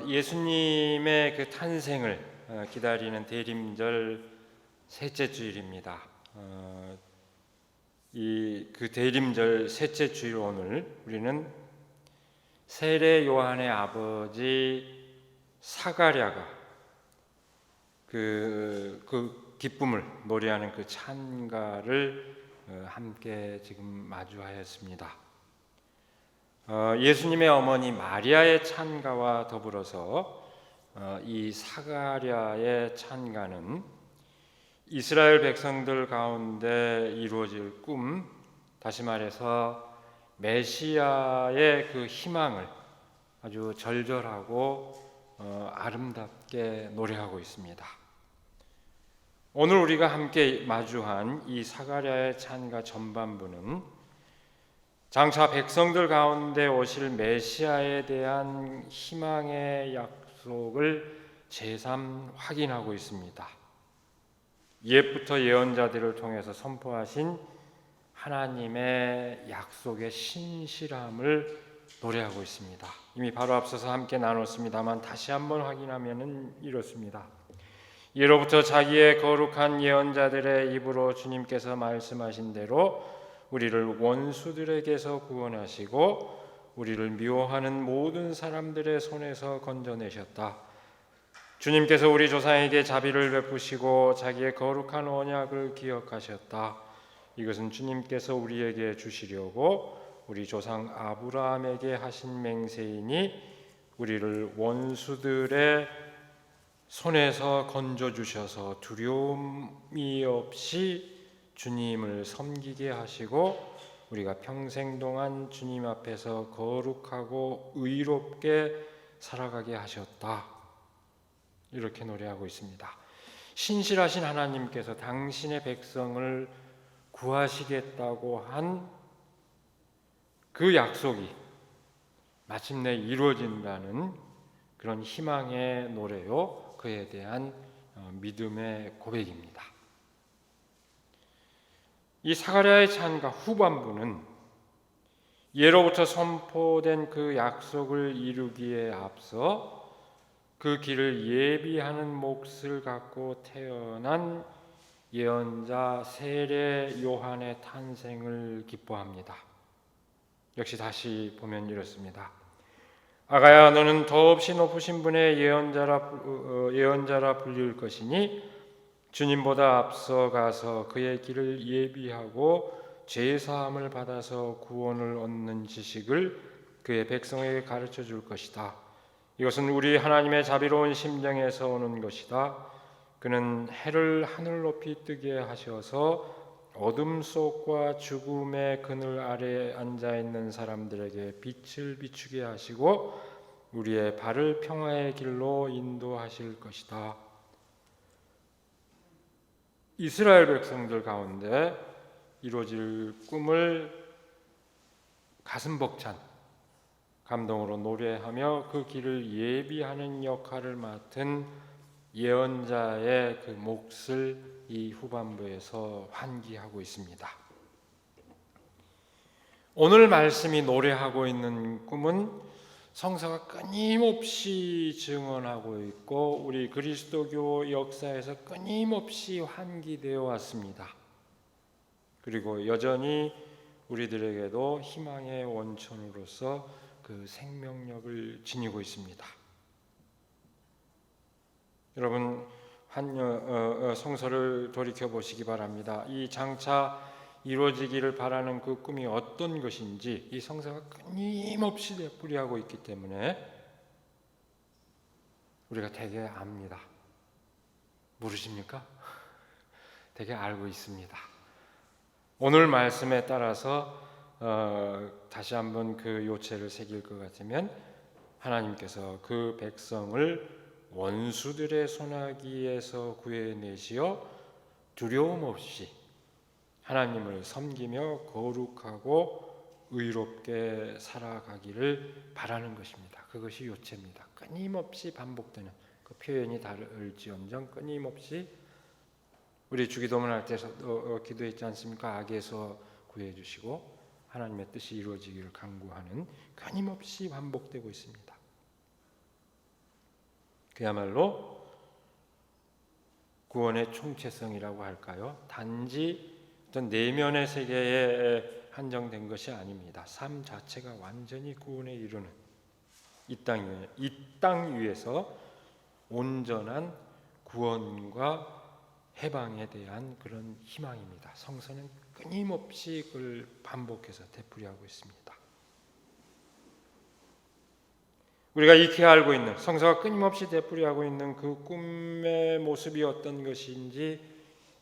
예수님의 그 탄생을 기다리는 대림절 셋째 주일입니다. 그 대림절 셋째 주일 오늘 우리는 세례 요한의 아버지 사가랴가 그 기쁨을 노래하는 그 찬가를 함께 지금 마주하였습니다. 예수님의 어머니 마리아의 찬가와 더불어서 이 사가랴의 찬가는 이스라엘 백성들 가운데 이루어질 꿈, 다시 말해서 메시아의 그 희망을 아주 절절하고 아름답게 노래하고 있습니다. 오늘 우리가 함께 마주한 이 사가랴의 찬가 전반부는 장차 백성들 가운데 오실 메시아에 대한 희망의 약속을 재삼 확인하고 있습니다. 옛부터 예언자들을 통해서 선포하신 하나님의 약속의 신실함을 노래하고 있습니다. 이미 바로 앞서서 함께 나눴습니다만 다시 한번 확인하면 이렇습니다. 예로부터 자기의 거룩한 예언자들의 입으로 주님께서 말씀하신 대로 우리를 원수들에게서 구원하시고 우리를 미워하는 모든 사람들의 손에서 건져내셨다. 주님께서 우리 조상에게 자비를 베푸시고 자기의 거룩한 언약을 기억하셨다. 이것은 주님께서 우리에게 주시려고 우리 조상 아브라함에게 하신 맹세이니 우리를 원수들의 손에서 건져주셔서 두려움이 없이 주님을 섬기게 하시고 우리가 평생 동안 주님 앞에서 거룩하고 의롭게 살아가게 하셨다. 이렇게 노래하고 있습니다. 신실하신 하나님께서 당신의 백성을 구하시겠다고 한 그 약속이 마침내 이루어진다는 그런 희망의 노래요, 그에 대한 믿음의 고백입니다. 이 사가랴의 찬가 후반부는 예로부터 선포된 그 약속을 이루기에 앞서 그 길을 예비하는 몫을 갖고 태어난 예언자 세례 요한의 탄생을 기뻐합니다. 역시 다시 보면 이렇습니다. 아가야, 너는 더없이 높으신 분의 예언자라 불릴 것이니 주님보다 앞서가서 그의 길을 예비하고 죄사함을 받아서 구원을 얻는 지식을 그의 백성에게 가르쳐 줄 것이다. 이것은 우리 하나님의 자비로운 심정에서 오는 것이다. 그는 해를 하늘 높이 뜨게 하셔서 어둠 속과 죽음의 그늘 아래에 앉아있는 사람들에게 빛을 비추게 하시고 우리의 발을 평화의 길로 인도하실 것이다. 이스라엘 백성들 가운데 이루어질 꿈을 가슴 벅찬 감동으로 노래하며 그 길을 예비하는 역할을 맡은 예언자의 그 몫을 이 후반부에서 환기하고 있습니다. 오늘 말씀이 노래하고 있는 꿈은 성서가 끊임없이 증언하고 있고 우리 그리스도교 역사에서 끊임없이 환기되어 왔습니다. 그리고 여전히 우리들에게도 희망의 원천으로서 그 생명력을 지니고 있습니다. 여러분, 성서를 돌이켜 보시기 바랍니다. 이 장차 이루어지기를 바라는 그 꿈이 어떤 것인지 이 성서가 끊임없이 되풀이하고 있기 때문에 우리가 되게 압니다. 모르십니까? 되게 알고 있습니다. 오늘 말씀에 따라서 다시 한번 그 요체를 새길 것 같으면 하나님께서 그 백성을 원수들의 손아귀에서 구해내시어 두려움 없이 하나님을 섬기며 거룩하고 의롭게 살아가기를 바라는 것입니다. 그것이 요체입니다. 끊임없이 반복되는 그 표현이 다를지언정 끊임없이 우리 주기도문 할 때 기도했지 않습니까? 악에서 구해주시고 하나님의 뜻이 이루어지기를 간구하는 끊임없이 반복되고 있습니다. 그야말로 구원의 총체성이라고 할까요? 단지 어떤 내면의 세계에 한정된 것이 아닙니다. 삶 자체가 완전히 구원에 이르는 이 땅 위에서 온전한 구원과 해방에 대한 그런 희망입니다. 성서는 끊임없이 그걸 반복해서 되풀이하고 있습니다. 우리가 익히 알고 있는, 성서가 끊임없이 되풀이하고 있는 그 꿈의 모습이 어떤 것인지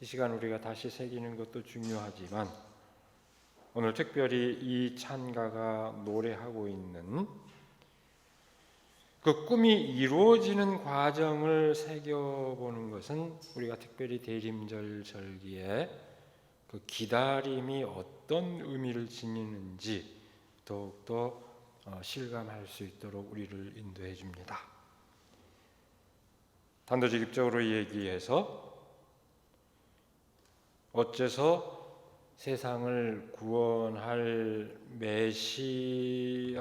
이 시간 우리가 다시 새기는 것도 중요하지만, 오늘 특별히 이 찬가가 노래하고 있는 그 꿈이 이루어지는 과정을 새겨보는 것은 우리가 특별히 대림절 절기에 그 기다림이 어떤 의미를 지니는지 더욱더 실감할 수 있도록 우리를 인도해 줍니다. 단도직입적으로 얘기해서 어째서 세상을 구원할 메시아의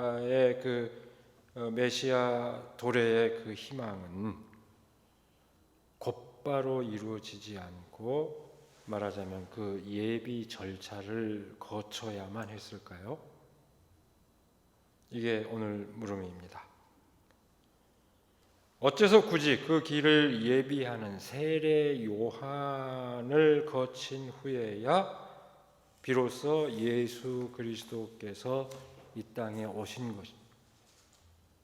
메시아 도래의 그 희망은 곧바로 이루어지지 않고 말하자면 그 예비 절차를 거쳐야만 했을까요? 이게 오늘 물음입니다. 어째서 굳이 그 길을 예비하는 세례 요한을 거친 후에야 비로소 예수 그리스도께서 이 땅에 오신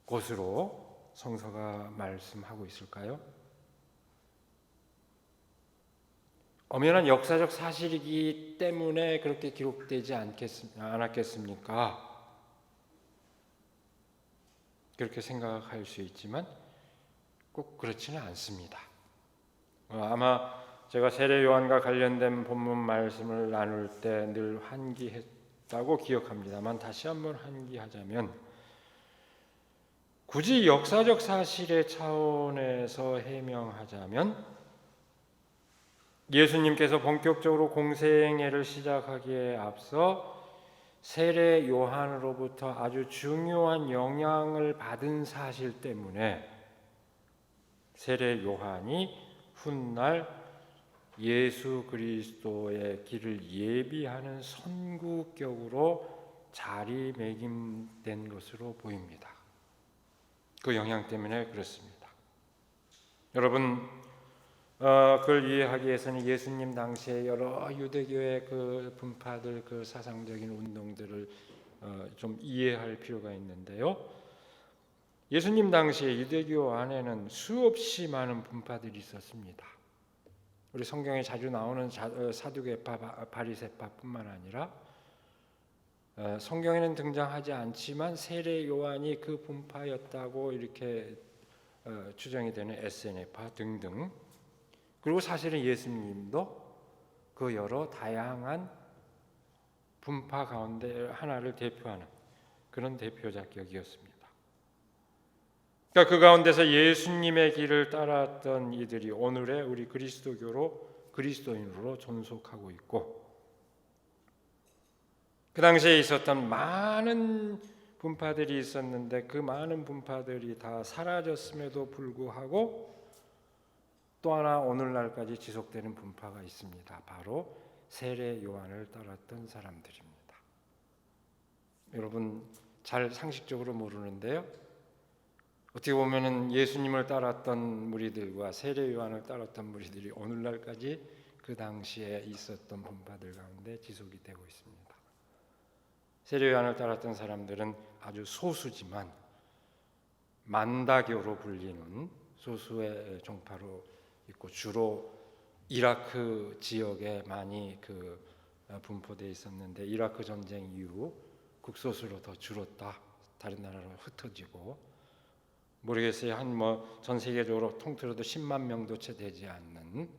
곳으로 성서가 말씀하고 있을까요? 엄연한 역사적 사실이기 때문에 그렇게 기록되지 않았겠습니까? 그렇게 생각할 수 있지만 꼭 그렇지는 않습니다. 아마 제가 세례 요한과 관련된 본문 말씀을 나눌 때 늘 환기했다고 기억합니다만 다시 한번 환기하자면, 굳이 역사적 사실의 차원에서 해명하자면 예수님께서 본격적으로 공생애를 시작하기에 앞서 세례 요한으로부터 아주 중요한 영향을 받은 사실 때문에 세례 요한이 훗날 예수 그리스도의 길을 예비하는 선구격으로 자리매김된 것으로 보입니다. 그 영향 때문에 그렇습니다. 여러분, 그걸 이해하기 위해서는 예수님 당시에 여러 유대교의 그 분파들, 그 사상적인 운동들을 좀 이해할 필요가 있는데요. 예수님 당시에 유대교 안에는 수없이 많은 분파들이 있었습니다. 우리 성경에 자주 나오는 사두개파, 바리새파뿐만 아니라 성경에는 등장하지 않지만 세례 요한이 그 분파였다고 이렇게 추정이 되는 에세네파 등등, 그리고 사실은 예수님도 그 여러 다양한 분파 가운데 하나를 대표하는 그런 대표자격이었습니다. 그러니까 그 가운데서 예수님의 길을 따랐던 이들이 오늘의 우리 그리스도인으로 존속하고 있고, 그 당시에 있었던 많은 분파들이 있었는데 그 많은 분파들이 다 사라졌음에도 불구하고 또 하나 오늘날까지 지속되는 분파가 있습니다. 바로 세례 요한을 따랐던 사람들입니다. 여러분 잘 상식적으로 모르는데요, 어떻게 보면은 예수님을 따랐던 무리들과 세례 요한을 따랐던 무리들이 오늘날까지 그 당시에 있었던 분파들 가운데 지속이 되고 있습니다. 세례 요한을 따랐던 사람들은 아주 소수지만 만다교로 불리는 소수의 종파로 있고, 주로 이라크 지역에 많이 분포되어 있었는데 이라크 전쟁 이후 극소수로 더 줄었다. 다른 나라로 흩어지고, 모르겠어요. 전 세계적으로 통틀어도 10만 명도 채 되지 않는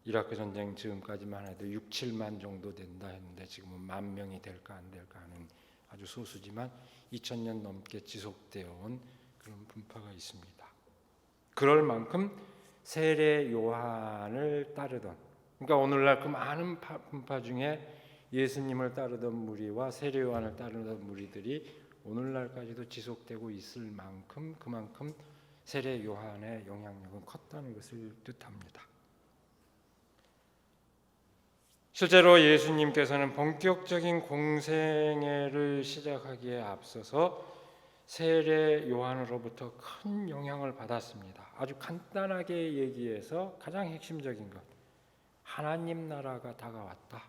이라크 전쟁 지금까지만 해도 6, 7만 정도 된다 했는데 지금은 10,000명이 될까 안 될까 하는 아주 소수지만 2000년 넘게 지속되어 온 그런 분파가 있습니다. 그럴 만큼 세례 요한을 따르던, 그러니까 오늘날 그 많은 분파 중에 예수님을 따르던 무리와 세례 요한을 따르던 무리들이 오늘날까지도 지속되고 있을 만큼, 그만큼 세례 요한의 영향력은 컸다는 것을 뜻합니다. 실제로 예수님께서는 본격적인 공생애를 시작하기에 앞서서 세례 요한으로부터 큰 영향을 받았습니다. 아주 간단하게 얘기해서 가장 핵심적인 것, 하나님 나라가 다가왔다.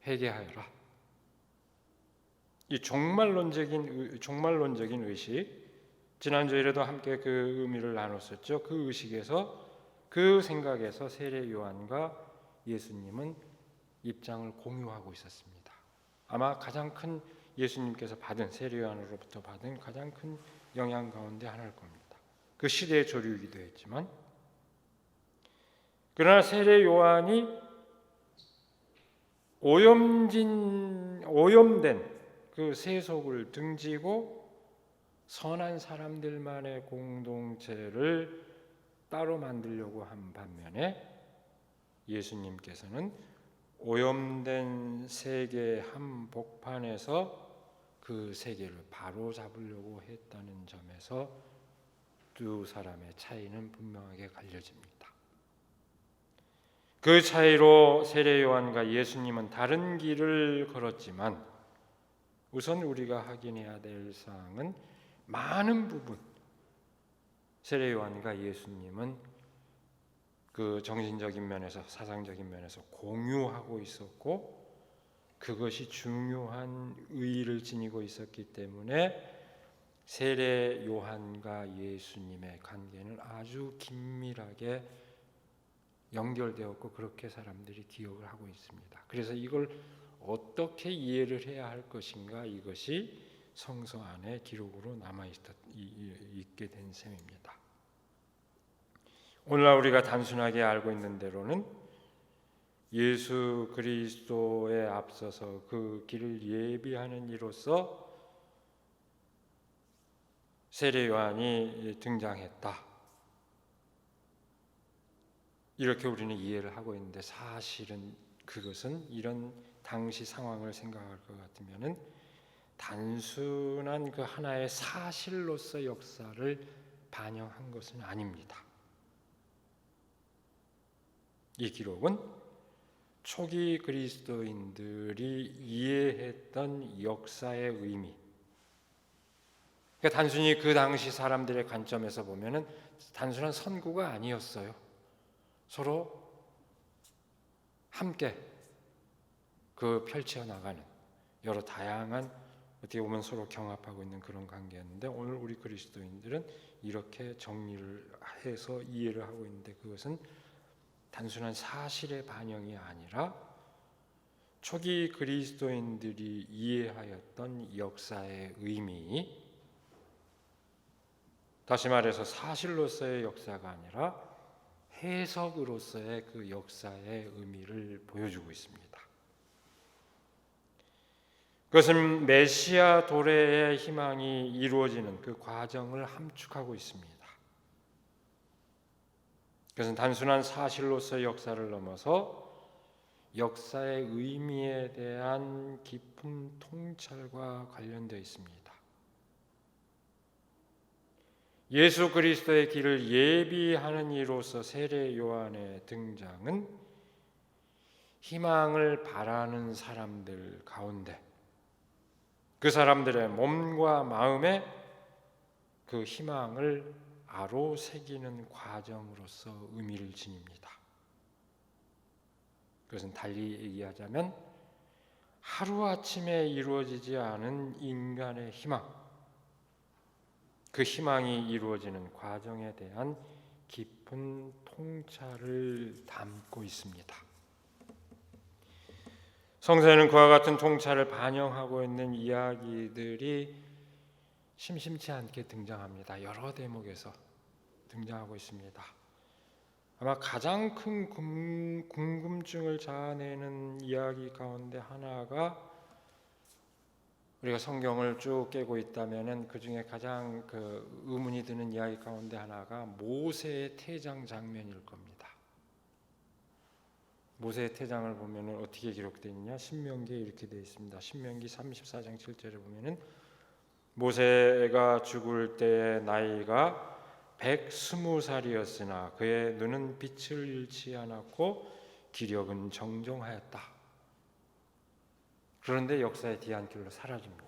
회개하여라. 이 종말론적인 의식, 지난주에도 함께 그 의미를 나눴었죠. 그 의식에서, 그 생각에서 세례 요한과 예수님은 입장을 공유하고 있었습니다. 아마 가장 큰 예수님께서 받은, 세례 요한으로부터 받은 가장 큰 영향 가운데 하나일 겁니다. 그 시대의 조류이기도 했지만, 그러나 세례 요한이 오염된 그 세속을 등지고 선한 사람들만의 공동체를 따로 만들려고 한 반면에 예수님께서는 오염된 세계 한복판에서 그 세계를 바로 잡으려고 했다는 점에서 두 사람의 차이는 분명하게 갈려집니다. 그 차이로 세례 요한과 예수님은 다른 길을 걸었지만 우선 우리가 확인해야 될 사항은 많은 부분 세례 요한과 예수님은 그 정신적인 면에서, 사상적인 면에서 공유하고 있었고 그것이 중요한 의의를 지니고 있었기 때문에 세례 요한과 예수님의 관계는 아주 긴밀하게 연결되었고 그렇게 사람들이 기억을 하고 있습니다. 그래서 이걸 어떻게 이해를 해야 할 것인가, 이것이 성서 안에 기록으로 남아있게 된 셈입니다. 오늘날 우리가 단순하게 알고 있는 대로는 예수 그리스도에 앞서서 그 길을 예비하는 이로써 세례 요한이 등장했다, 이렇게 우리는 이해를 하고 있는데, 사실은 그것은 이런 당시 상황을 생각할 것 같으면은 단순한 그 하나의 사실로서 역사를 반영한 것은 아닙니다. 이 기록은 초기 그리스도인들이 이해했던 역사의 의미, 그러니까 단순히 그 당시 사람들의 관점에서 보면은 단순한 선구가 아니었어요. 서로 함께 그 펼쳐 나가는 여러 다양한, 어떻게 보면 서로 경합하고 있는 그런 관계였는데, 오늘 우리 그리스도인들은 이렇게 정리를 해서 이해를 하고 있는데, 그것은 단순한 사실의 반영이 아니라 초기 그리스도인들이 이해하였던 역사의 의미, 다시 말해서 사실로서의 역사가 아니라 해석으로서의 그 역사의 의미를 보여주고 있습니다. 그것은 메시아 도래의 희망이 이루어지는 그 과정을 함축하고 있습니다. 그것은 단순한 사실로서의 역사를 넘어서 역사의 의미에 대한 깊은 통찰과 관련되어 있습니다. 예수 그리스도의 길을 예비하는 이로서 세례 요한의 등장은 희망을 바라는 사람들 가운데, 그 사람들의 몸과 마음에 그 희망을 아로새기는 과정으로서 의미를 지닙니다. 그것은 달리 얘기하자면 하루아침에 이루어지지 않은 인간의 희망, 그 희망이 이루어지는 과정에 대한 깊은 통찰을 담고 있습니다. 성서에는 그와 같은 통찰을 반영하고 있는 이야기들이 심심치 않게 등장합니다. 여러 대목에서 등장하고 있습니다. 아마 가장 큰 궁금증을 자아내는 이야기 가운데 하나가, 우리가 성경을 쭉 깨고 있다면은 그 중에 가장 그 의문이 드는 이야기 가운데 하나가 모세의 퇴장 장면일 겁니다. 모세의 퇴장을 보면은 어떻게 기록되어 있느냐? 신명기에 이렇게 되어 있습니다. 신명기 34장 7절에 보면은 모세가 죽을 때의 나이가 120살이었으나 그의 눈은 빛을 잃지 않았고 기력은 정정하였다. 그런데 역사의 뒤안길로 사라집니다.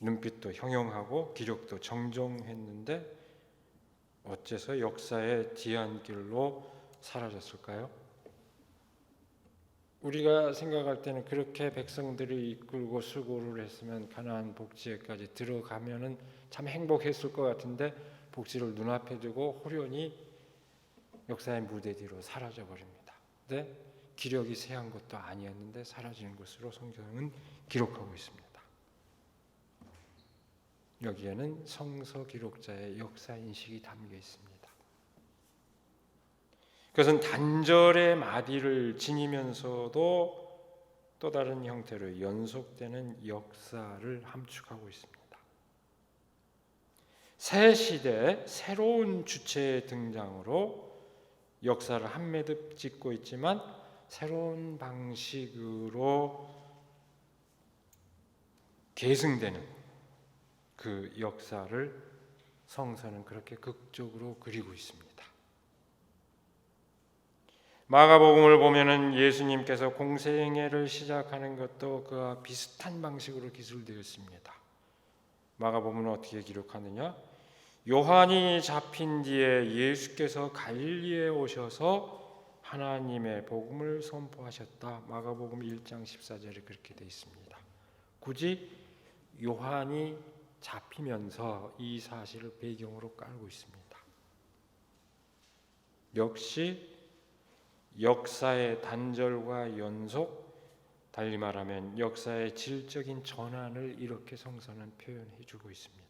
눈빛도 형용하고 기력도 정정했는데 어째서 역사의 뒤안길로 사라졌을까요? 우리가 생각할 때는 그렇게 백성들을 이끌고 수고를 했으면 가나안 복지에까지 들어가면은 참 행복했을 것 같은데 복지를 눈앞에 두고 호련히 역사의 무대 뒤로 사라져 버립니다. 근데 기력이 세한 것도 아니었는데 사라지는 것으로 성경은 기록하고 있습니다. 여기에는 성서 기록자의 역사 인식이 담겨 있습니다. 그것은 단절의 마디를 지니면서도 또 다른 형태로 연속되는 역사를 함축하고 있습니다. 새 시대 새로운 주체의 등장으로 역사를 한 매듭 짓고 있지만 새로운 방식으로 계승되는 그 역사를 성서는 그렇게 극적으로 그리고 있습니다. 마가복음을 보면은 예수님께서 공생애를 시작하는 것도 그와 비슷한 방식으로 기술되었습니다. 마가복음은 어떻게 기록하느냐? 요한이 잡힌 뒤에 예수께서 갈릴리에 오셔서 하나님의 복음을 선포하셨다. 마가복음 1장 14절에 그렇게 되어 있습니다. 굳이 요한이 잡히면서 이 사실을 배경으로 깔고 있습니다. 역시 역사의 단절과 연속, 달리 말하면 역사의 질적인 전환을 이렇게 성서는 표현해 주고 있습니다.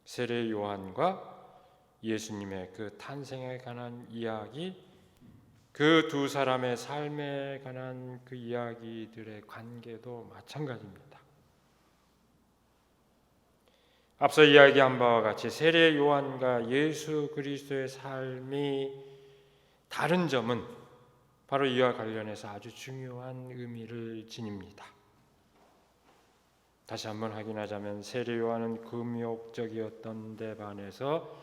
세례 요한과 예수님의 그 탄생에 관한 이야기, 그 두 사람의 삶에 관한 그 이야기들의 관계도 마찬가지입니다. 앞서 이야기한 바와 같이 세례 요한과 예수 그리스도의 삶이 다른 점은 바로 이와 관련해서 아주 중요한 의미를 지닙니다. 다시 한번 확인하자면 세례 요한은 금욕적이었던 데 반해서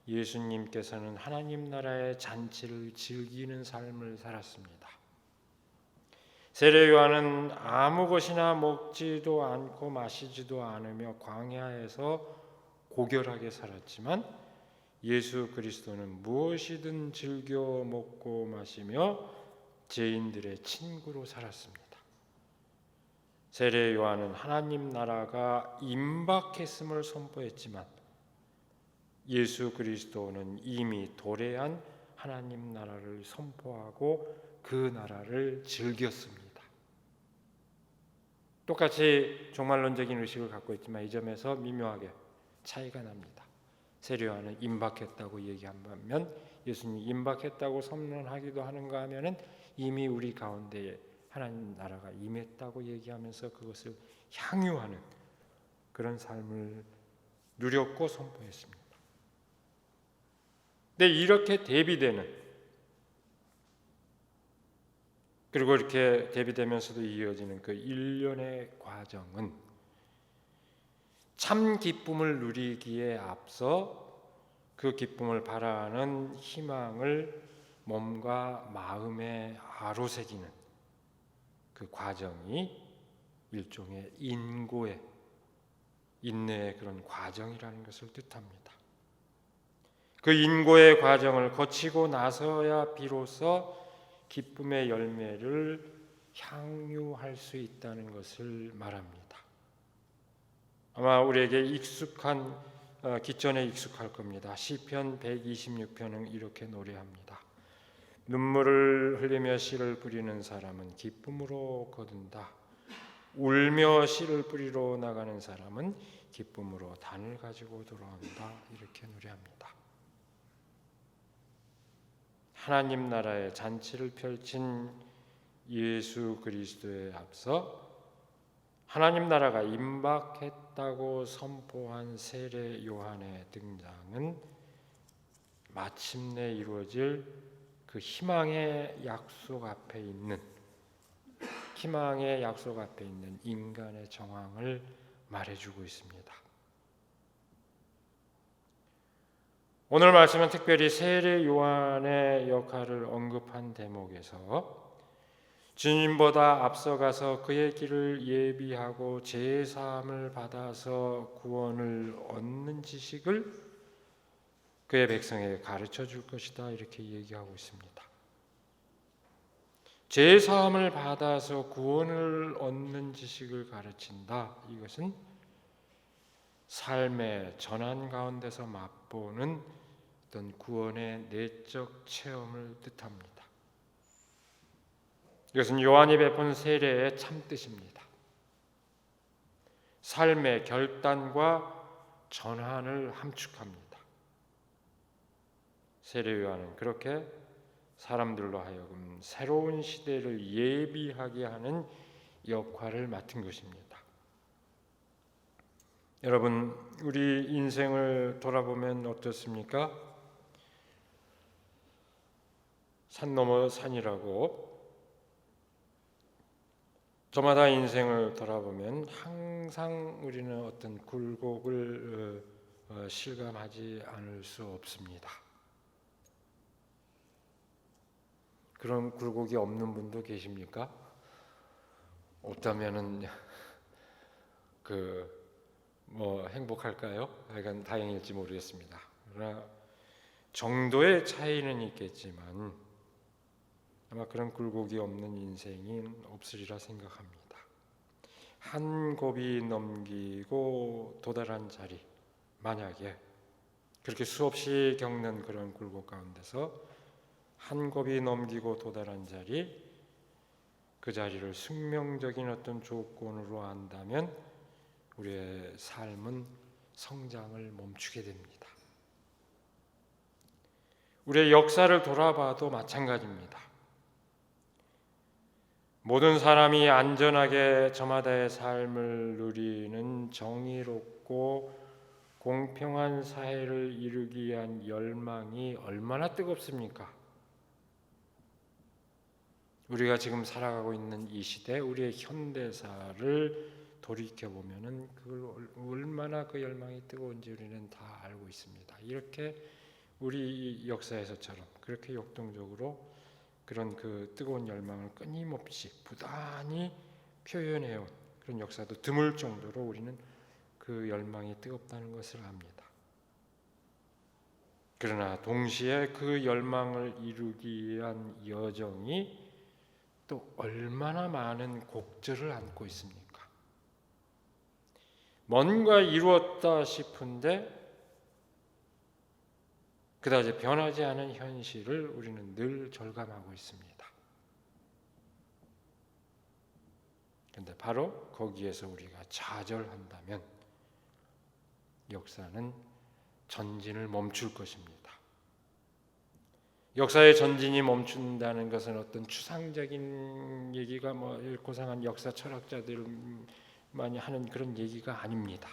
예수님께서는 하나님 나라의 잔치를 즐기는 삶을 살았습니다. 세례 요한은 아무 것이나 먹지도 않고 마시지도 않으며 광야에서 고결하게 살았지만 예수 그리스도는 무엇이든 즐겨 먹고 마시며 죄인들의 친구로 살았습니다. 세례 요한은 하나님 나라가 임박했음을 선포했지만 예수 그리스도는 이미 도래한 하나님 나라를 선포하고 그 나라를 즐겼습니다. 똑같이 종말론적인 의식을 갖고 있지만 이 점에서 미묘하게 차이가 납니다. 세례 요한은 임박했다고 얘기하면 예수님이 임박했다고 선언하기도 하는가 하면은 이미 우리 가운데에 하나님 나라가 임했다고 얘기하면서 그것을 향유하는 그런 삶을 누렸고 선포했습니다. 근데 이렇게 대비되는, 그리고 이렇게 대비되면서도 이어지는 그 일련의 과정은 참 기쁨을 누리기에 앞서 그 기쁨을 바라는 희망을 몸과 마음에 아로새기는 그 과정이 일종의 인고의 인내의 그런 과정이라는 것을 뜻합니다. 그 인고의 과정을 거치고 나서야 비로소 기쁨의 열매를 향유할 수 있다는 것을 말합니다. 아마 우리에게 익숙한 기전에 익숙할 겁니다. 시편 126편은 이렇게 노래합니다. 눈물을 흘리며 씨를 뿌리는 사람은 기쁨으로 거둔다. 울며 씨를 뿌리러 나가는 사람은 기쁨으로 단을 가지고 돌아온다. 이렇게 노래합니다. 하나님 나라의 잔치를 펼친 예수 그리스도에 앞서 하나님 나라가 임박했다고 선포한 세례 요한의 등장은 마침내 이루어질 그 희망의 약속 앞에 있는 인간의 정황을 말해주고 있습니다. 오늘 말씀은 특별히 세례 요한의 역할을 언급한 대목에서 주님보다 앞서가서 그의 길을 예비하고 제사함을 받아서 구원을 얻는 지식을 그의 백성에게 가르쳐 줄 것이다, 이렇게 얘기하고 있습니다. 제사함을 받아서 구원을 얻는 지식을 가르친다. 이것은 삶의 전환 가운데서 맛보는 어떤 구원의 내적 체험을 뜻합니다. 이것은 요한이 베푼 세례의 참뜻입니다. 삶의 결단과 전환을 함축합니다. 세례 요한은 그렇게 사람들로 하여금 새로운 시대를 예비하게 하는 역할을 맡은 것입니다. 여러분, 우리 인생을 돌아보면 어떻습니까? 산 넘어 산이라고 저마다 인생을 돌아보면 항상 우리는 어떤 굴곡을 실감하지 않을 수 없습니다. 그런 굴곡이 없는 분도 계십니까? 없다면은 행복할까요? 약간 다행일지 모르겠습니다. 그러나 정도의 차이는 있겠지만 아마 그런 굴곡이 없는 인생이 없으리라 생각합니다. 한 곱이 넘기고 도달한 자리, 만약에 그렇게 수없이 겪는 그런 굴곡 가운데서 한 곱이 넘기고 도달한 자리, 그 자리를 숙명적인 어떤 조건으로 한다면 우리의 삶은 성장을 멈추게 됩니다. 우리의 역사를 돌아봐도 마찬가지입니다. 모든 사람이 안전하게 저마다의 삶을 누리는 정의롭고 공평한 사회를 이루기 위한 열망이 얼마나 뜨겁습니까? 우리가 지금 살아가고 있는 이 시대, 우리의 현대사를 돌이켜보면 그걸 얼마나 그 열망이 뜨거운지 우리는 다 알고 있습니다. 이렇게 우리 역사에서처럼 그렇게 역동적으로 그런 그 뜨거운 열망을 끊임없이 부단히 표현해온 그런 역사도 드물 정도로 우리는 그 열망이 뜨겁다는 것을 압니다. 그러나 동시에 그 열망을 이루기 위한 여정이 또 얼마나 많은 곡절을 안고 있습니까? 뭔가 이루었다 싶은데 그다지 변하지 않은 현실을 우리는 늘 절감하고 있습니다. 그런데 바로 거기에서 우리가 좌절한다면 역사는 전진을 멈출 것입니다. 역사의 전진이 멈춘다는 것은 어떤 추상적인 얘기가 고상한 역사 철학자들만이 하는 그런 얘기가 아닙니다.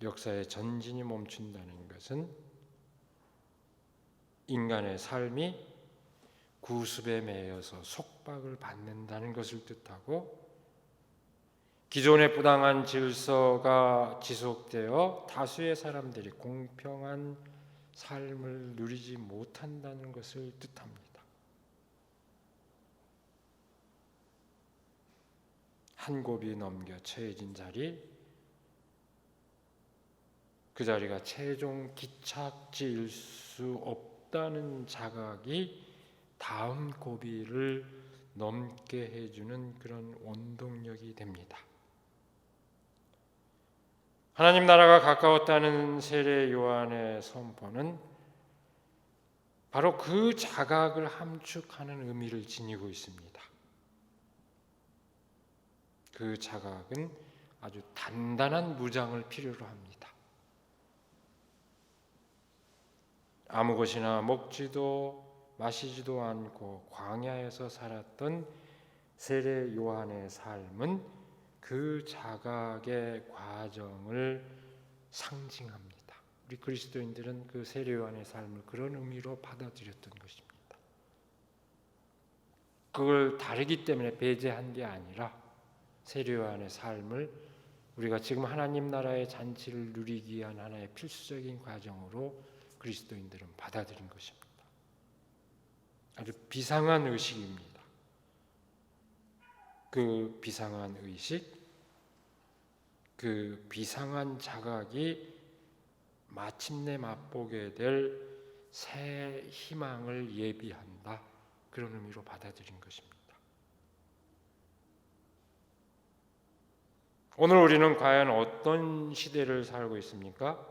역사의 전진이 멈춘다는 것은 인간의 삶이 구습에 매여서 속박을 받는다는 것을 뜻하고 기존의 부당한 질서가 지속되어 다수의 사람들이 공평한 삶을 누리지 못한다는 것을 뜻합니다. 한 곱이 넘겨 처해진 자리, 그 자리가 최종 기착지일 수 없다는 자각이 다음 고비를 넘게 해주는 그런 원동력이 됩니다. 하나님 나라가 가까웠다는 세례 요한의 선포는 바로 그 자각을 함축하는 의미를 지니고 있습니다. 그 자각은 아주 단단한 무장을 필요로 합니다. 아무 것이나 먹지도 마시지도 않고 광야에서 살았던 세례 요한의 삶은 그 자각의 과정을 상징합니다. 우리 그리스도인들은 그 세례 요한의 삶을 그런 의미로 받아들였던 것입니다. 그걸 다르기 때문에 배제한 게 아니라 세례 요한의 삶을 우리가 지금 하나님 나라의 잔치를 누리기 위한 하나의 필수적인 과정으로 그리스도인들은 받아들인 것입니다. 아주 비상한 의식입니다. 그 비상한 의식, 그 비상한 자각이 마침내 맛보게 될 새 희망을 예비한다. 그런 의미로 받아들인 것입니다. 오늘 우리는 과연 어떤 시대를 살고 있습니까?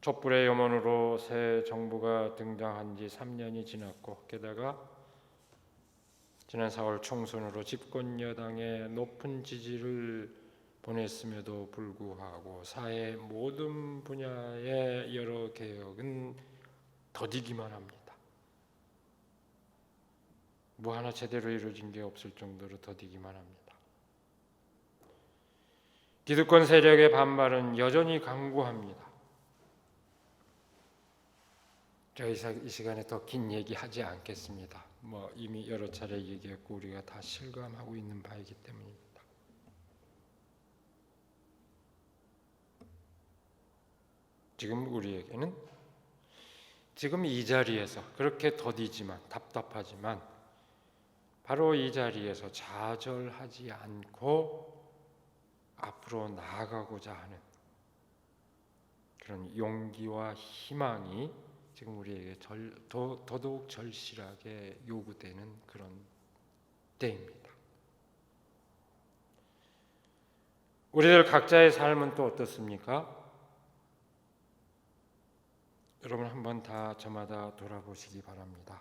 촛불의 염원으로 새 정부가 등장한 지 3년이 지났고, 게다가 지난 4월 총선으로 집권 여당에 높은 지지를 보냈음에도 불구하고 사회 모든 분야의 여러 개혁은 더디기만 합니다. 뭐 하나 제대로 이루어진 게 없을 정도로 더디기만 합니다. 기득권 세력의 반발은 여전히 강고합니다. 이 시간에 더 긴 얘기하지 않겠습니다. 이미 여러 차례 얘기했고 우리가 다 실감하고 있는 바이기 때문입니다. 지금 우리에게는 지금 이 자리에서 그렇게 더디지만 답답하지만 바로 이 자리에서 좌절하지 않고 앞으로 나아가고자 하는 그런 용기와 희망이 지금 우리에게 더더욱 절실하게 요구되는 그런 때입니다. 우리들 각자의 삶은 또 어떻습니까? 여러분 한번 다 저마다 돌아보시기 바랍니다.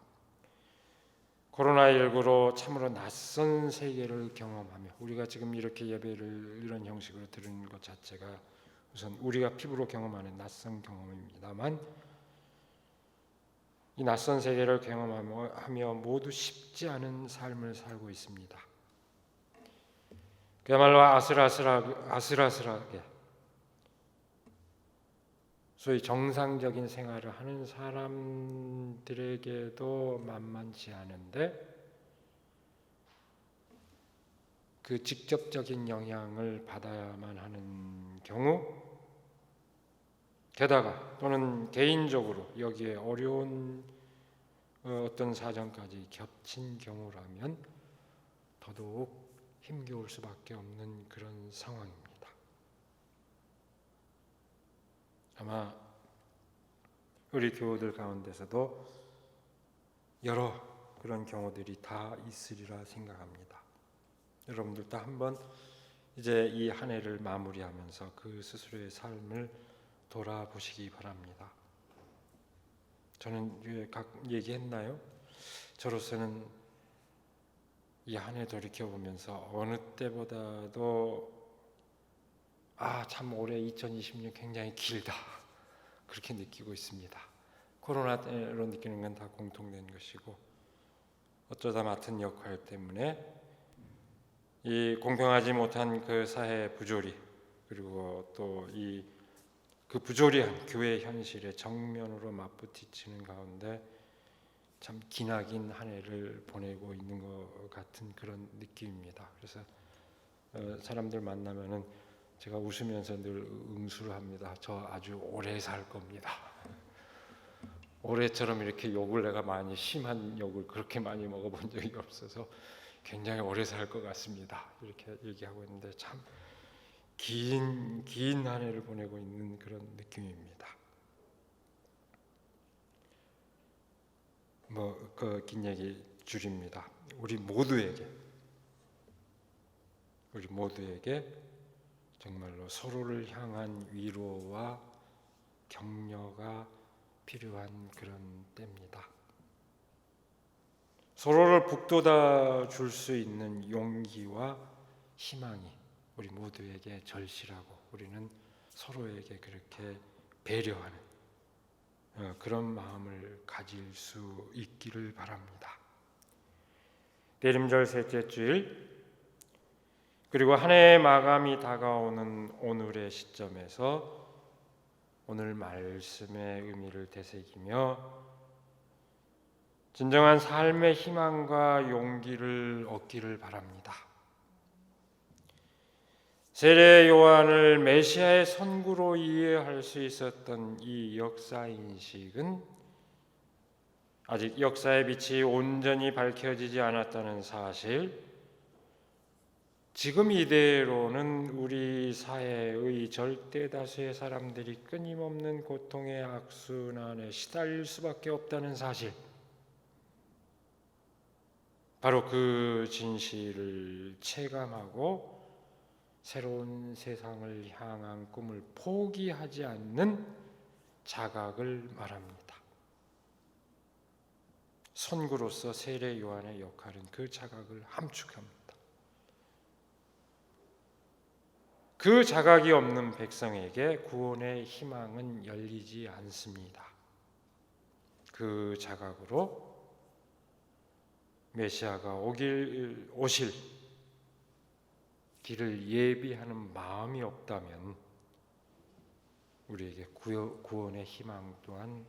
코로나19로 참으로 낯선 세계를 경험하며 우리가 지금 이렇게 예배를 이런 형식으로 드리는 것 자체가 우선 우리가 피부로 경험하는 낯선 경험입니다만 이 낯선 세계를 경험하며 모두 쉽지 않은 삶을 살고 있습니다. 그야말로 아슬아슬하게 소위 정상적인 생활을 하는 사람들에게도 만만치 않은데 그 직접적인 영향을 받아야만 하는 경우, 게다가 또는 개인적으로 여기에 어려운 어떤 사정까지 겹친 경우라면 더더욱 힘겨울 수밖에 없는 그런 상황입니다. 아마 우리 교우들 가운데서도 여러 그런 경우들이 다 있으리라 생각합니다. 여러분들도 한번 이제 이 한 해를 마무리하면서 그 스스로의 삶을 돌아보시기 바랍니다. 저는 얘기했나요? 저로서는 이 한 해 돌이켜보면서 어느 때보다도 참 올해 2026 굉장히 길다 그렇게 느끼고 있습니다. 코로나로 느끼는 건 다 공통된 것이고 어쩌다 맡은 역할 때문에 이 공평하지 못한 그 사회 부조리 그리고 또 그 부조리한 교회 현실에 정면으로 맞부딪히는 가운데 참 기나긴 한 해를 보내고 있는 것 같은 그런 느낌입니다. 그래서 사람들 만나면은 제가 웃으면서 늘 응수를 합니다. 저 아주 오래 살 겁니다. 올해처럼 이렇게 욕을 내가 많이 심한 욕을 그렇게 많이 먹어본 적이 없어서 굉장히 오래 살 것 같습니다. 이렇게 얘기하고 있는데 참 긴 한 해를 보내고 있는 그런 느낌입니다. 그 긴 얘기 줄입니다. 우리 모두에게 정말로 서로를 향한 위로와 격려가 필요한 그런 때입니다. 서로를 북돋아 줄 수 있는 용기와 희망이 우리 모두에게 절실하고 우리는 서로에게 그렇게 배려하는 그런 마음을 가질 수 있기를 바랍니다. 대림절 셋째 주일 그리고 한 해의 마감이 다가오는 오늘의 시점에서 오늘 말씀의 의미를 되새기며 진정한 삶의 희망과 용기를 얻기를 바랍니다. 세례 요한을 메시아의 선구로 이해할 수 있었던 이 역사 인식은 아직 역사의 빛이 온전히 밝혀지지 않았다는 사실, 지금 이대로는 우리 사회의 절대 다수의 사람들이 끊임없는 고통의 악순환에 시달릴 수밖에 없다는 사실, 바로 그 진실을 체감하고 새로운 세상을 향한 꿈을 포기하지 않는 자각을 말합니다. 선구로서 세례 요한의 역할은 그 자각을 함축합니다. 그 자각이 없는 백성에게 구원의 희망은 열리지 않습니다. 그 자각으로 메시아가 오실 길을 예비하는 마음이 없다면 우리에게 구원의 희망 또한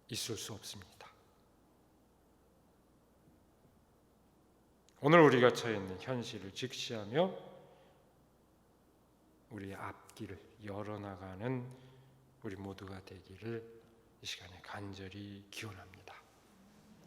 있을 수 없습니다. 오늘 우리가 처해 있는 현실을 직시하며 우리의 앞길을 열어나가는 우리 모두가 되기를 이 시간에 간절히 기원합니다.